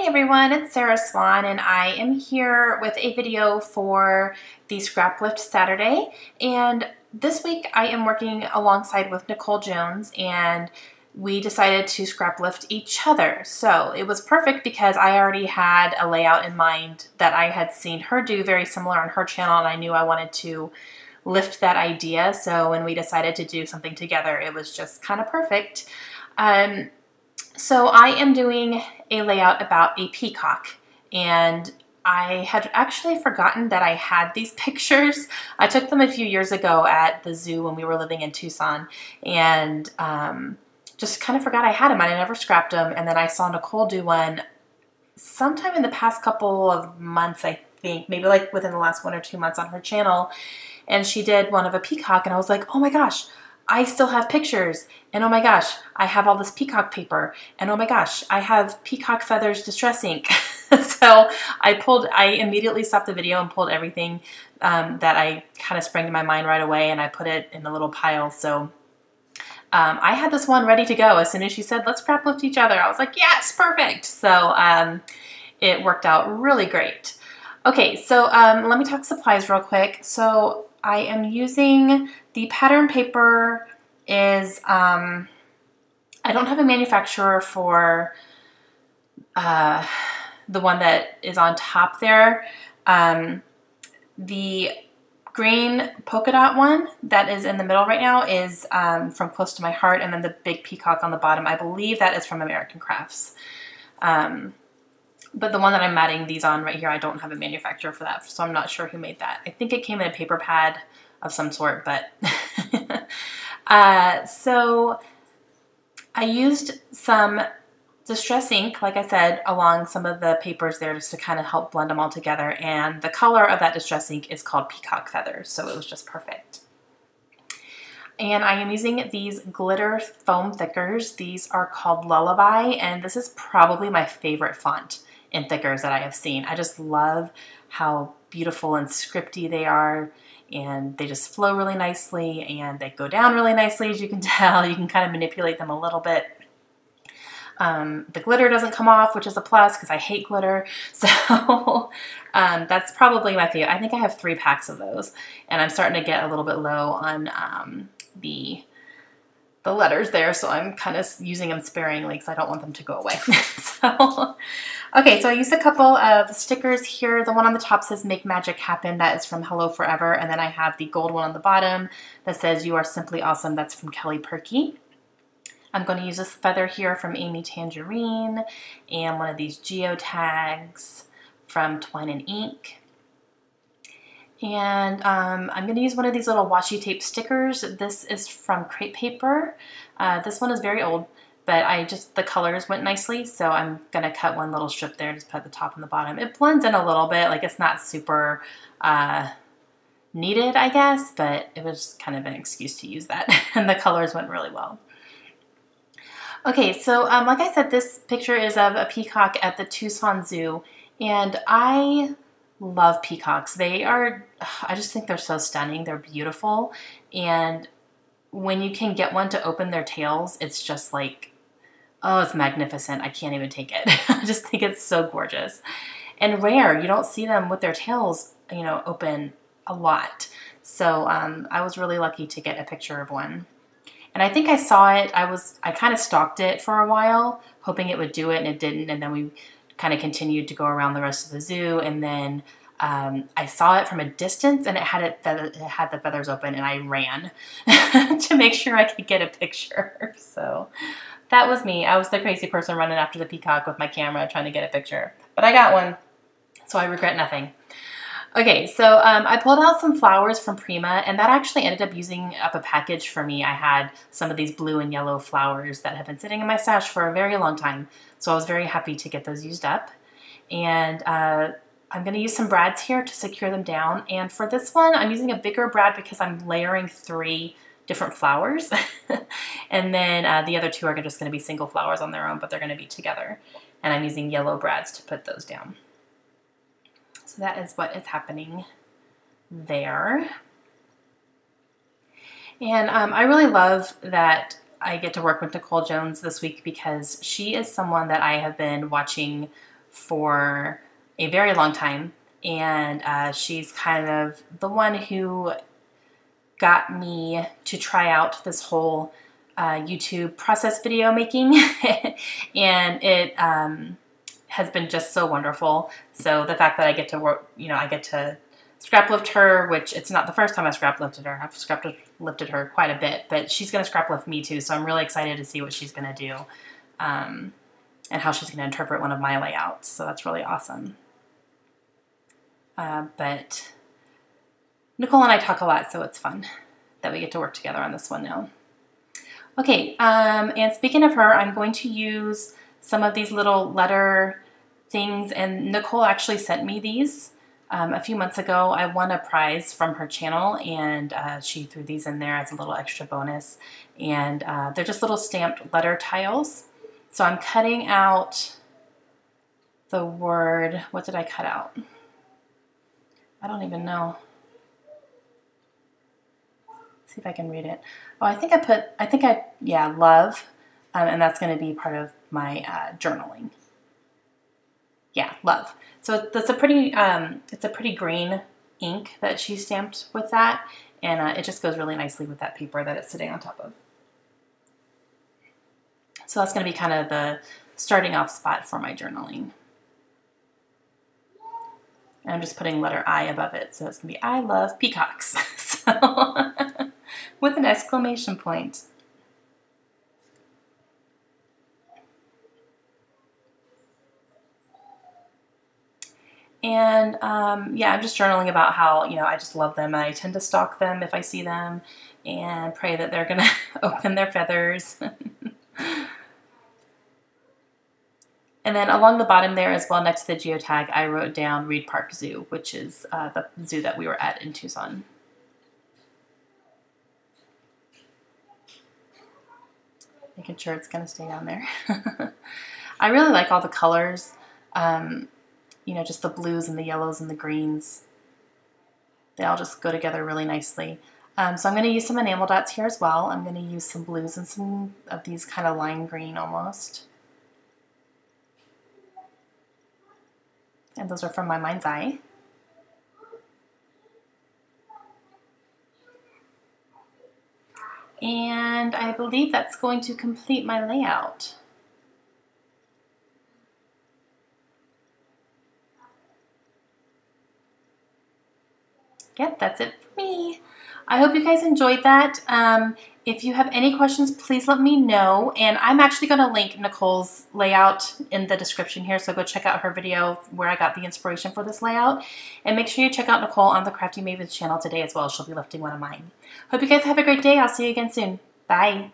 morning everyone, it's Sarah Swann and I am here with a video for the Scraplift Saturday, and this week I am working alongside with Nicole Jones and we decided to scraplift each other. So it was perfect because I already had a layout in mind that I had seen her do very similar on her channel, and I knew I wanted to lift that idea. So when we decided to do something together, it was just kind of perfect. So I am doing a layout about a peacock, and I had actually forgotten that I had these pictures. I took them a few years ago at the zoo when we were living in Tucson, and just kind of forgot I had them. I never scrapped them, and then I saw Nicole do one sometime in the past couple of months, I think, maybe like within the last 1 or 2 months on her channel, and she did one of a peacock, and I was like, oh my gosh, I still have pictures, and oh my gosh, I have all this peacock paper, and oh my gosh, I have peacock feathers distress ink. So I immediately stopped the video and pulled everything that I kind of sprang to my mind right away, and I put it in a little pile. So I had this one ready to go as soon as she said, let's scraplift each other. I was like, yes, perfect. So it worked out really great. Okay, so let me talk supplies real quick. So I am using the pattern paper is, I don't have a manufacturer for the one that is on top there. The green polka dot one that is in the middle right now is from Close to My Heart, and then the big peacock on the bottom, I believe that is from American Crafts. But the one that I'm matting these on right here, I don't have a manufacturer for that, so I'm not sure who made that. I think it came in a paper pad of some sort, but so I used some distress ink, like I said, along some of the papers there just to kind of help blend them all together, and the color of that distress ink is called Peacock Feathers, so it was just perfect. And I am using these glitter foam thickers. These are called Lullaby, and this is probably my favorite font in thickers that I have seen. I just love how beautiful and scripty they are, and they just flow really nicely, and they go down really nicely, as you can tell. You can kind of manipulate them a little bit. The glitter doesn't come off, which is a plus because I hate glitter. So that's probably my favorite. I think I have 3 packs of those, and I'm starting to get a little bit low on the letters there, so I'm kind of using them sparingly because I don't want them to go away. So, okay, so I used a couple of stickers here. The one on the top says Make Magic Happen. That is from Hello Forever, and then I have the gold one on the bottom that says You Are Simply Awesome. That's from Kelly Perky. I'm going to use this feather here from Amy Tangerine, and one of these geotags from Twine and Ink. And I'm going to use one of these little washi tape stickers. This is from Crepe Paper. This one is very old, but the colors went nicely, so I'm going to cut one little strip there and just put the top and the bottom. It blends in a little bit, like it's not super needed, I guess, but it was kind of an excuse to use that, and the colors went really well. Okay, so like I said, this picture is of a peacock at the Tucson Zoo, and I love peacocks. I just think they're so stunning. They're beautiful, and when you can get one to open their tails, it's just like, oh, it's magnificent. I can't even take it. I just think it's so gorgeous and rare. You don't see them with their tails, you know, open a lot. So I was really lucky to get a picture of one. And I think I saw it, I kind of stalked it for a while, hoping it would do it, and it didn't, and then we kind of continued to go around the rest of the zoo, and then I saw it from a distance, and it had the feathers open, and I ran to make sure I could get a picture. So that was me. I was the crazy person running after the peacock with my camera trying to get a picture. But I got one, so I regret nothing. Okay, so I pulled out some flowers from Prima, and that actually ended up using up a package for me. I had some of these blue and yellow flowers that have been sitting in my stash for a very long time, so I was very happy to get those used up. And I'm going to use some brads here to secure them down, and for this one, I'm using a bigger brad because I'm layering 3 different flowers, and then the other 2 are just going to be single flowers on their own, but they're going to be together, and I'm using yellow brads to put those down. So that is what is happening there. And I really love that I get to work with Nicole Jones this week because she is someone that I have been watching for a very long time, and she's kind of the one who got me to try out this whole YouTube process video making, and it has been just so wonderful. So the fact that I get to work, you know, I get to scrap lift her, which it's not the first time I scrap lifted her. I've scrap lifted her quite a bit, but she's going to scrap lift me too. So I'm really excited to see what she's going to do and how she's going to interpret one of my layouts. So that's really awesome. But Nicole and I talk a lot, so it's fun that we get to work together on this one now. Okay, and speaking of her, I'm going to use some of these little letter things, and Nicole actually sent me these a few months ago. I won a prize from her channel, and she threw these in there as a little extra bonus, and they're just little stamped letter tiles. So I'm cutting out the word, what did I cut out? I don't even know. See if I can read it. Oh, yeah, love, and that's going to be part of my journaling. Yeah, love. So that's a pretty, it's a pretty green ink that she stamped with that, and it just goes really nicely with that paper that it's sitting on top of. So that's going to be kind of the starting off spot for my journaling. And I'm just putting letter I above it, so it's going to be I love peacocks. So with an exclamation point. And yeah, I'm just journaling about how, you know, I just love them. I tend to stalk them if I see them and pray that they're going to open their feathers. And then along the bottom there as well, next to the geotag, I wrote down Reed Park Zoo, which is the zoo that we were at in Tucson. Making sure it's going to stay down there. I really like all the colors, you know, just the blues and the yellows and the greens. They all just go together really nicely. So I'm going to use some enamel dots here as well. I'm going to use some blues and some of these kind of lime green almost. And those are from my mind's eye. And I believe that's going to complete my layout. Yep, that's it for me. I hope you guys enjoyed that. If you have any questions, please let me know. And I'm actually going to link Nicole's layout in the description here, so go check out her video where I got the inspiration for this layout. And make sure you check out Nicole on the Crafty Maven's channel today as well. She'll be lifting one of mine. Hope you guys have a great day. I'll see you again soon. Bye.